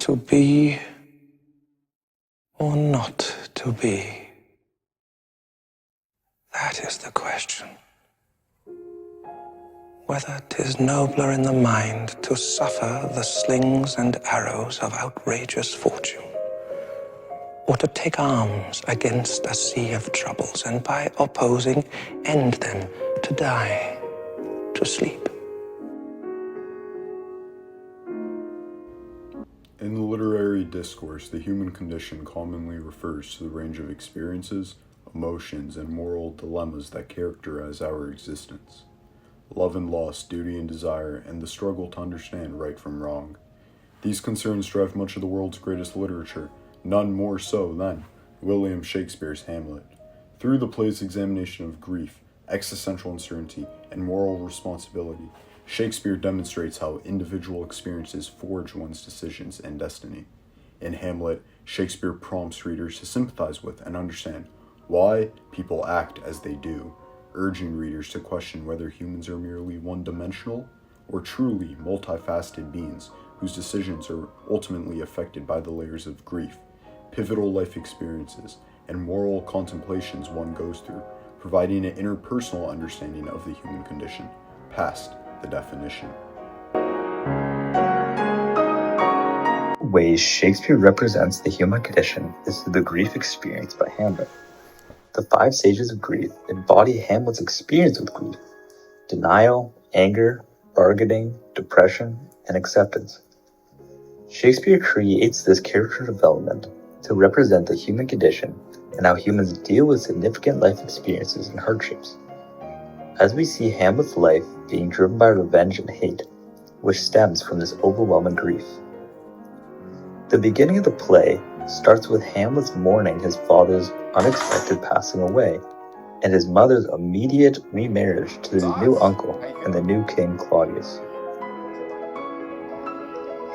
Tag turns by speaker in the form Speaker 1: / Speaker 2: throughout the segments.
Speaker 1: to be or not to be? That is the question. Whether 'tis nobler in the mind to suffer the slings and arrows of outrageous fortune, or to take arms against a sea of troubles, and by opposing end them, to die, to sleep.
Speaker 2: In the literary discourse, the human condition commonly refers to the range of experiences, emotions, and moral dilemmas that characterize our existence. Love and loss, duty and desire, and the struggle to understand right from wrong. These concerns drive much of the world's greatest literature, none more so than William Shakespeare's Hamlet. Through the play's examination of grief, existential uncertainty, and moral responsibility, Shakespeare demonstrates how individual experiences forge one's decisions and destiny. In Hamlet, Shakespeare prompts readers to sympathize with and understand why people act as they do, urging readers to question whether humans are merely one-dimensional or truly multifaceted beings whose decisions are ultimately affected by the layers of grief, pivotal life experiences, and moral contemplations one goes through, providing an interpersonal understanding of the human condition, past the definition.
Speaker 3: Ways Shakespeare represents the human condition is through the grief experienced by Hamlet. The 5 stages of grief embody Hamlet's experience with grief: denial, anger, bargaining, depression, and acceptance. Shakespeare creates this character development to represent the human condition and how humans deal with significant life experiences and hardships. As we see Hamlet's life being driven by revenge and hate, which stems from this overwhelming grief. The beginning of the play starts with Hamlet's mourning his father's unexpected passing away, and his mother's immediate remarriage to his new uncle and the new king Claudius.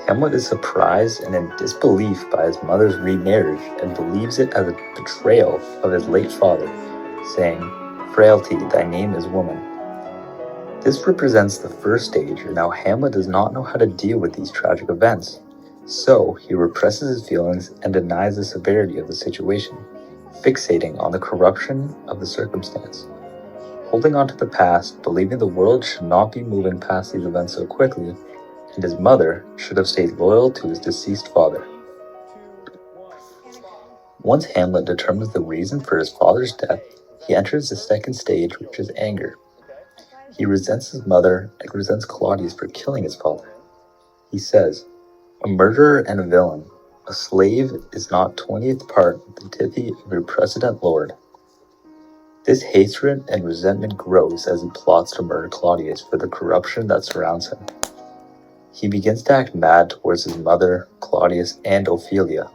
Speaker 3: Hamlet is surprised and in disbelief by his mother's remarriage and believes it as a betrayal of his late father, saying, "Frailty, thy name is woman." This represents the first stage, and how Hamlet does not know how to deal with these tragic events. So he represses his feelings and denies the severity of the situation, fixating on the corruption of the circumstance. Holding on to the past, believing the world should not be moving past these events so quickly, and his mother should have stayed loyal to his deceased father. Once Hamlet determines the reason for his father's death, he enters the second stage, which is anger. He resents his mother and resents Claudius for killing his father. He says, "A murderer and a villain, a slave is not 20th part the tithe of your precedent lord." This hatred and resentment grows as he plots to murder Claudius for the corruption that surrounds him. He begins to act mad towards his mother, Claudius, and Ophelia.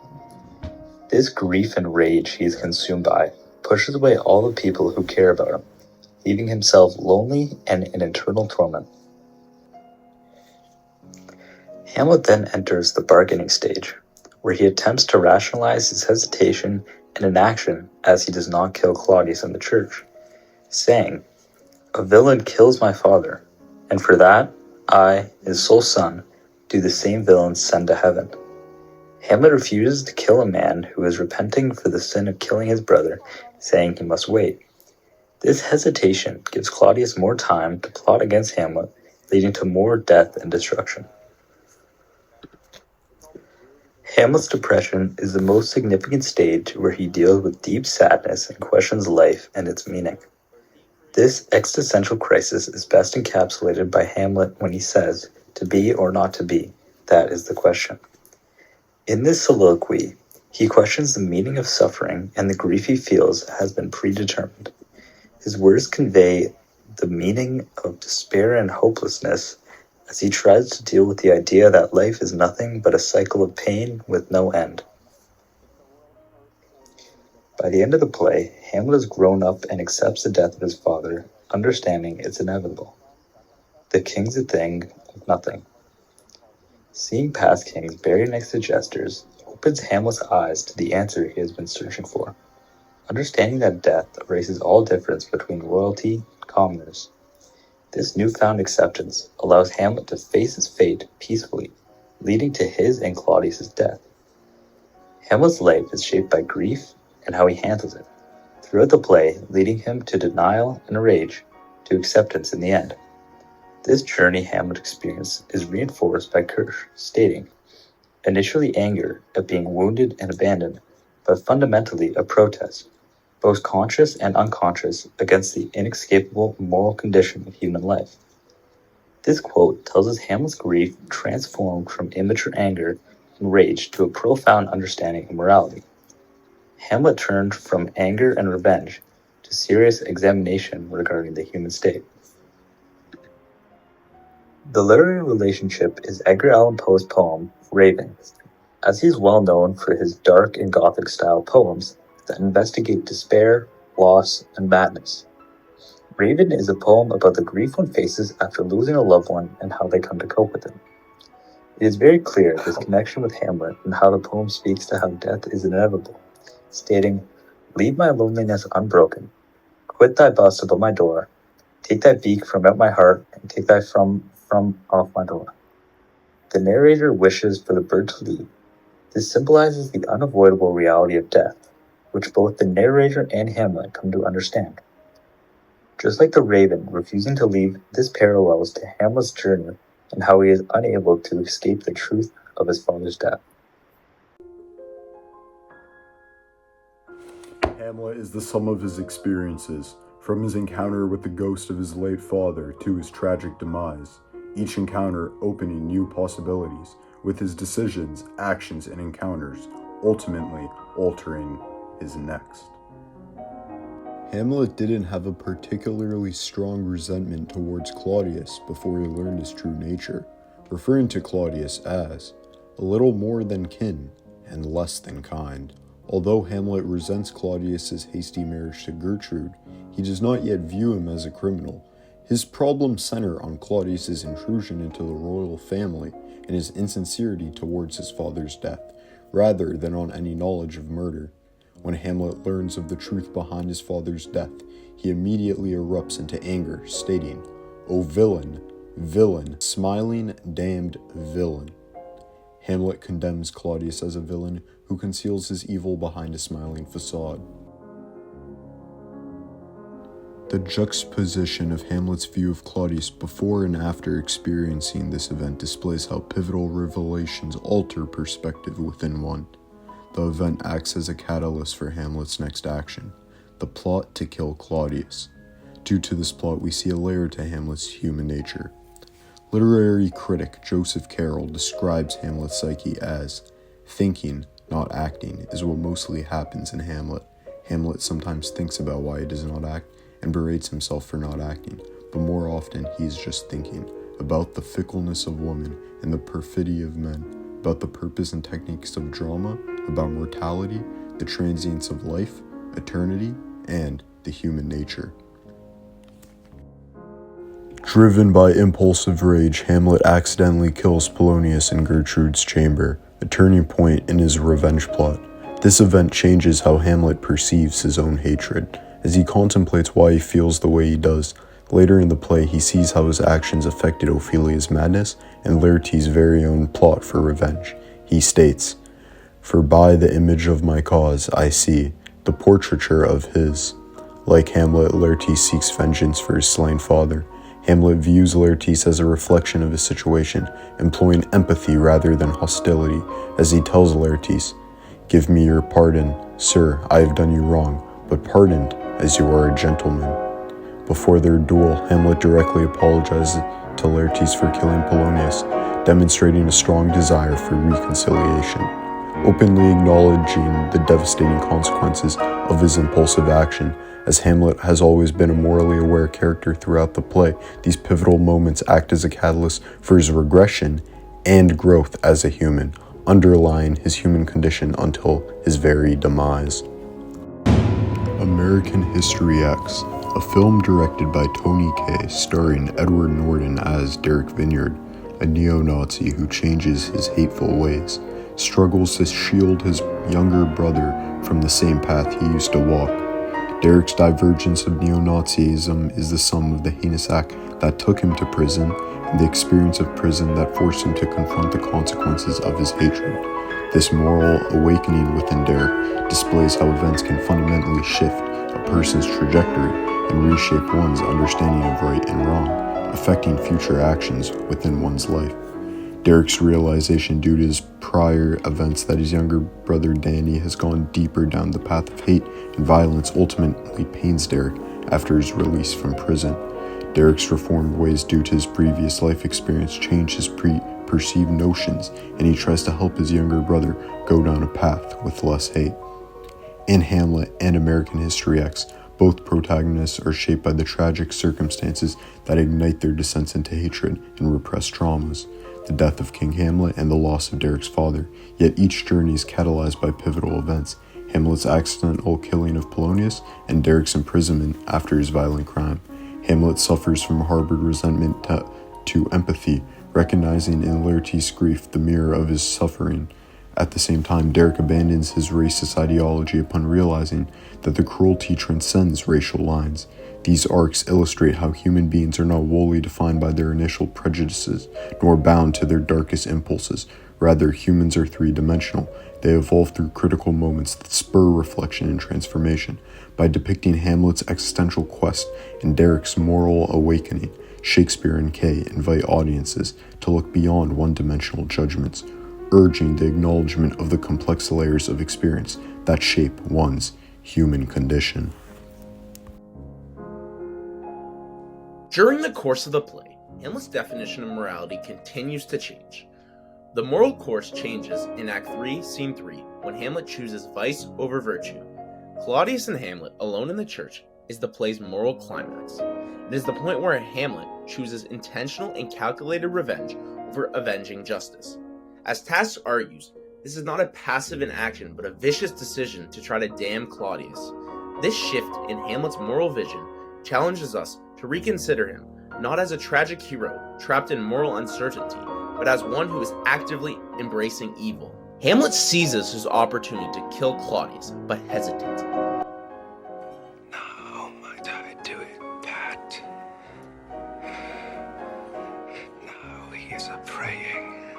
Speaker 3: This grief and rage he is consumed by pushes away all the people who care about him, leaving himself lonely and in eternal torment. Hamlet then enters the bargaining stage, where he attempts to rationalize his hesitation and inaction as he does not kill Claudius in the church, saying, "A villain kills my father, and for that, I, his sole son, do the same villain send to heaven." Hamlet refuses to kill a man who is repenting for the sin of killing his brother, saying he must wait. This hesitation gives Claudius more time to plot against Hamlet, leading to more death and destruction. Hamlet's depression is the most significant stage, where he deals with deep sadness and questions life and its meaning. This existential crisis is best encapsulated by Hamlet when he says, "To be or not to be, that is the question." In this soliloquy, he questions the meaning of suffering, and the grief he feels has been predetermined. His words convey the meaning of despair and hopelessness as he tries to deal with the idea that life is nothing but a cycle of pain with no end. By the end of the play, Hamlet has grown up and accepts the death of his father, understanding it's inevitable. The king's a thing of nothing. Seeing past kings buried next to jesters opens Hamlet's eyes to the answer he has been searching for, understanding that death erases all difference between royalty and commoners. This newfound acceptance allows Hamlet to face his fate peacefully, leading to his and Claudius's death. Hamlet's life is shaped by grief and how he handles it, throughout the play, leading him to denial and rage, to acceptance in the end. This journey Hamlet experienced is reinforced by Kirsch, stating, initially anger at being wounded and abandoned, but fundamentally a protest, both conscious and unconscious, against the inescapable moral condition of human life. This quote tells us Hamlet's grief transformed from immature anger and rage to a profound understanding of morality. Hamlet turned from anger and revenge to serious examination regarding the human state. The literary relationship is Edgar Allan Poe's poem, Raven, as he is well known for his dark and gothic style poems that investigate despair, loss, and madness. Raven is a poem about the grief one faces after losing a loved one and how they come to cope with it. It is very clear this connection with Hamlet and how the poem speaks to how death is inevitable, stating, leave my loneliness unbroken, quit thy bust above my door, take thy beak from out my heart, and take thy from off my door. The narrator wishes for the bird to leave. This symbolizes the unavoidable reality of death, which both the narrator and Hamlet come to understand. Just like the raven refusing to leave, this parallels to Hamlet's journey and how he is unable to escape the truth of his father's death.
Speaker 2: Hamlet is the sum of his experiences, from his encounter with the ghost of his late father to his tragic demise, each encounter opening new possibilities, with his decisions, actions, and encounters ultimately altering his next. Hamlet didn't have a particularly strong resentment towards Claudius before he learned his true nature, referring to Claudius as a little more than kin and less than kind. Although Hamlet resents Claudius's hasty marriage to Gertrude, he does not yet view him as a criminal. His problems center on Claudius's intrusion into the royal family and his insincerity towards his father's death, rather than on any knowledge of murder. When Hamlet learns of the truth behind his father's death, he immediately erupts into anger, stating, "O villain, villain, smiling, damned villain." Hamlet condemns Claudius as a villain who conceals his evil behind a smiling facade. The juxtaposition of Hamlet's view of Claudius before and after experiencing this event displays how pivotal revelations alter perspective within one. The event acts as a catalyst for Hamlet's next action, the plot to kill Claudius. Due to this plot, we see a layer to Hamlet's human nature. Literary critic Joseph Carroll describes Hamlet's psyche as thinking, not acting, is what mostly happens in Hamlet. Hamlet sometimes thinks about why he does not act and berates himself for not acting, but more often he is just thinking about the fickleness of woman and the perfidy of men, about the purpose and techniques of drama, about mortality, the transience of life, eternity, and the human nature. Driven by impulsive rage, Hamlet accidentally kills Polonius in Gertrude's chamber, a turning point in his revenge plot. This event changes how Hamlet perceives his own hatred. As he contemplates why he feels the way he does, later in the play he sees how his actions affected Ophelia's madness and Laertes' very own plot for revenge. He states, "For by the image of my cause I see the portraiture of his." Like Hamlet, Laertes seeks vengeance for his slain father. Hamlet views Laertes as a reflection of his situation, employing empathy rather than hostility, as he tells Laertes, "Give me your pardon, sir, I have done you wrong, but pardoned as you are a gentleman." Before their duel, Hamlet directly apologizes to Laertes for killing Polonius, demonstrating a strong desire for reconciliation. Openly acknowledging the devastating consequences of his impulsive action. As Hamlet has always been a morally aware character throughout the play, these pivotal moments act as a catalyst for his regression and growth as a human, underlying his human condition until his very demise. American History X, a film directed by Tony Kaye, starring Edward Norton as Derek Vineyard, a neo-Nazi who changes his hateful ways, struggles to shield his younger brother from the same path he used to walk. Derek's divergence of neo-Nazism is the sum of the heinous act that took him to prison and and the experience of prison that forced him to confront the consequences of his hatred. This moral awakening within Derek displays how events can fundamentally shift a person's trajectory and reshape one's understanding of right and wrong, affecting future actions within one's life. Derek's realization due to his prior events that his younger brother Danny has gone deeper down the path of hate and violence ultimately pains Derek after his release from prison. Derek's reformed ways due to his previous life experience change his perceived notions, and he tries to help his younger brother go down a path with less hate. In Hamlet and American History X, both protagonists are shaped by the tragic circumstances that ignite their descents into hatred and repressed traumas, the death of King Hamlet and the loss of Derek's father, yet each journey is catalyzed by pivotal events: Hamlet's accidental killing of Polonius and Derek's imprisonment after his violent crime. Hamlet suffers from harbored resentment to empathy, recognizing in Laertes' grief the mirror of his suffering. At the same time, Derek abandons his racist ideology upon realizing that the cruelty transcends racial lines. These arcs illustrate how human beings are not wholly defined by their initial prejudices, nor bound to their darkest impulses. Rather, humans are three-dimensional. They evolve through critical moments that spur reflection and transformation. By depicting Hamlet's existential quest and Derek's moral awakening, Shakespeare and Mckay invite audiences to look beyond one-dimensional judgments, urging the acknowledgement of the complex layers of experience that shape one's human condition.
Speaker 4: During the course of the play, Hamlet's definition of morality continues to change. The moral course changes in Act 3, Scene 3, when Hamlet chooses vice over virtue. Claudius and Hamlet, alone in the church, is the play's moral climax. It is the point where Hamlet chooses intentional and calculated revenge over avenging justice. As Tass argues, this is not a passive inaction but a vicious decision to try to damn Claudius. This shift in Hamlet's moral vision challenges us to reconsider him not as a tragic hero trapped in moral uncertainty, but as one who is actively embracing evil. Hamlet seizes his opportunity to kill Claudius, but hesitates.
Speaker 1: Now might I do it, Pat? Now he is a-praying,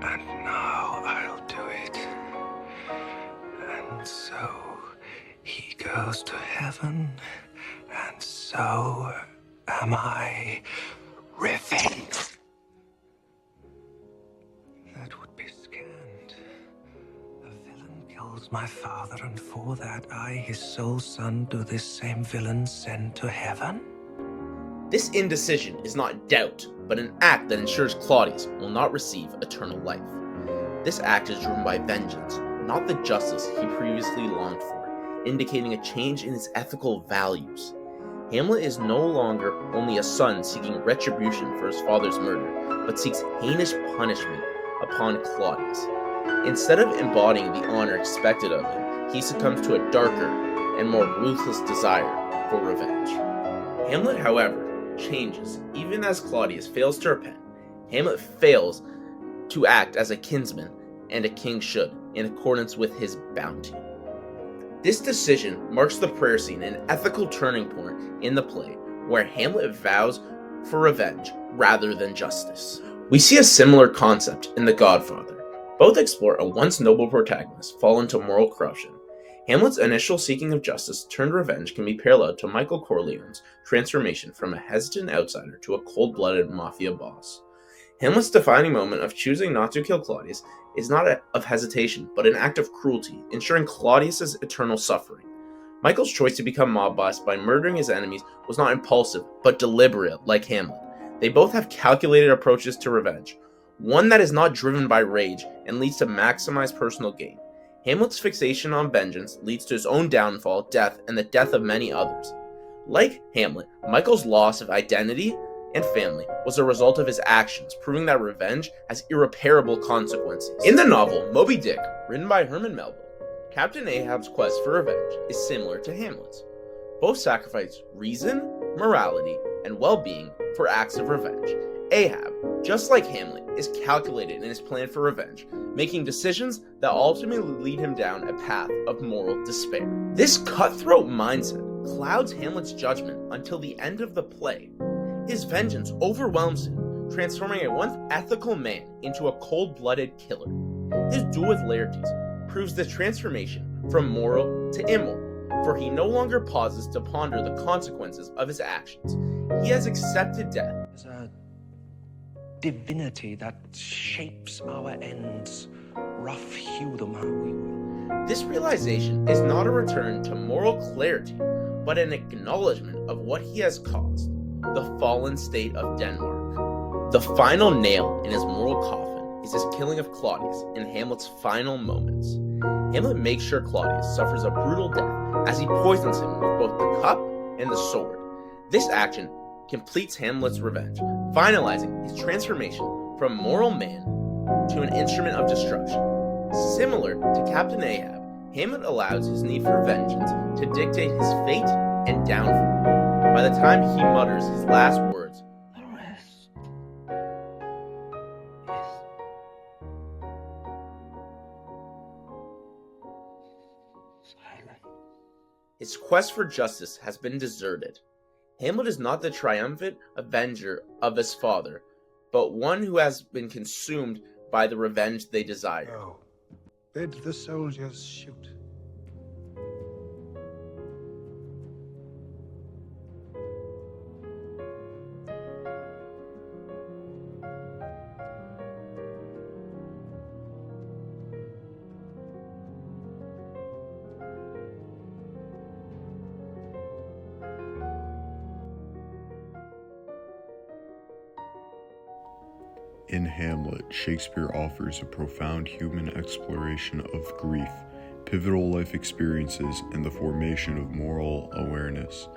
Speaker 1: and now I'll do it. And so he goes to heaven, and so am I. Revenge! That would be scant. A villain kills my father, and for that I, his sole son, do this same villain send to heaven?
Speaker 4: This indecision is not doubt, but an act that ensures Claudius will not receive eternal life. This act is driven by vengeance, not the justice he previously longed for, indicating a change in his ethical values. Hamlet is no longer only a son seeking retribution for his father's murder, but seeks heinous punishment upon Claudius. Instead of embodying the honor expected of him, he succumbs to a darker and more ruthless desire for revenge. Hamlet, however, changes. Even as Claudius fails to repent, Hamlet fails to act as a kinsman and a king should, in accordance with his bounty. This decision marks the prayer scene, an ethical turning point in the play, where Hamlet vows for revenge rather than justice. We see a similar concept in The Godfather. Both explore a once noble protagonist fall into moral corruption. Hamlet's initial seeking of justice turned revenge can be paralleled to Michael Corleone's transformation from a hesitant outsider to a cold-blooded mafia boss. Hamlet's defining moment of choosing not to kill Claudius is not of hesitation, but an act of cruelty, ensuring Claudius's eternal suffering. Michael's choice to become mob boss by murdering his enemies was not impulsive, but deliberate, like Hamlet. They both have calculated approaches to revenge, one that is not driven by rage and leads to maximized personal gain. Hamlet's fixation on vengeance leads to his own downfall, death, and the death of many others. Like Hamlet, Michael's loss of identity and family was a result of his actions, proving that revenge has irreparable consequences. In the novel Moby Dick, written by Herman Melville, Captain Ahab's quest for revenge is similar to Hamlet's. Both sacrifice reason, morality, and well-being for acts of revenge. Ahab, just like Hamlet, is calculated in his plan for revenge, making decisions that ultimately lead him down a path of moral despair. This cutthroat mindset clouds Hamlet's judgment until the end of the play. His vengeance overwhelms him, transforming a once ethical man into a cold-blooded killer. His duel with Laertes proves the transformation from moral to immoral, for he no longer pauses to ponder the consequences of his actions. He has accepted death.
Speaker 1: There's a divinity that shapes our ends, rough hew them how we will.
Speaker 4: This realization is not a return to moral clarity, but an acknowledgement of what he has caused, the fallen state of Denmark. The final nail in his moral coffin is his killing of Claudius in Hamlet's final moments. Hamlet makes sure Claudius suffers a brutal death as he poisons him with both the cup and the sword. This action completes Hamlet's revenge, finalizing his transformation from moral man to an instrument of destruction. Similar to Captain Ahab, Hamlet allows his need for vengeance to dictate his fate and downfall. By the time he mutters his last words,
Speaker 1: The rest is silent.
Speaker 4: his quest for justice has been deserted. Hamlet is not the triumphant avenger of his father, but one who has been consumed by the revenge they desire.
Speaker 5: Go. Bid the soldiers shoot.
Speaker 2: In Hamlet, Shakespeare offers a profound human exploration of grief, pivotal life experiences, and the formation of moral awareness.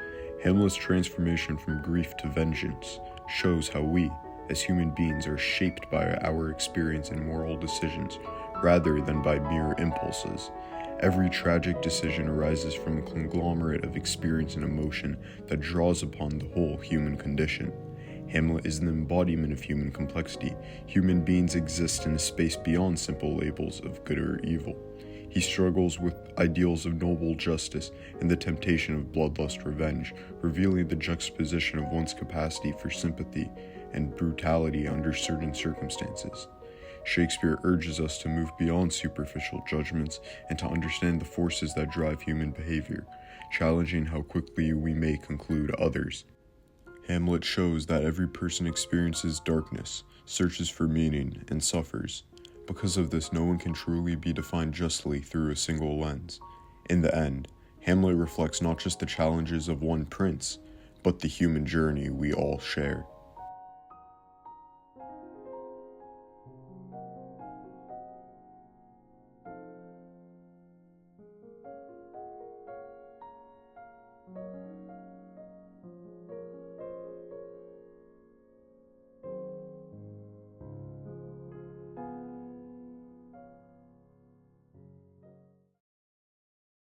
Speaker 2: Hamlet's transformation from grief to vengeance shows how we, as human beings, are shaped by our experience and moral decisions rather than by mere impulses. Every tragic decision arises from a conglomerate of experience and emotion that draws upon the whole human condition. Hamlet is an embodiment of human complexity. Human beings exist in a space beyond simple labels of good or evil. He struggles with ideals of noble justice and the temptation of bloodlust revenge, revealing the juxtaposition of one's capacity for sympathy and brutality under certain circumstances. Shakespeare urges us to move beyond superficial judgments and to understand the forces that drive human behavior, challenging how quickly we may conclude others. Hamlet shows that every person experiences darkness, searches for meaning, and suffers. Because of this, no one can truly be defined justly through a single lens. In the end, Hamlet reflects not just the challenges of one prince, but the human journey we all share.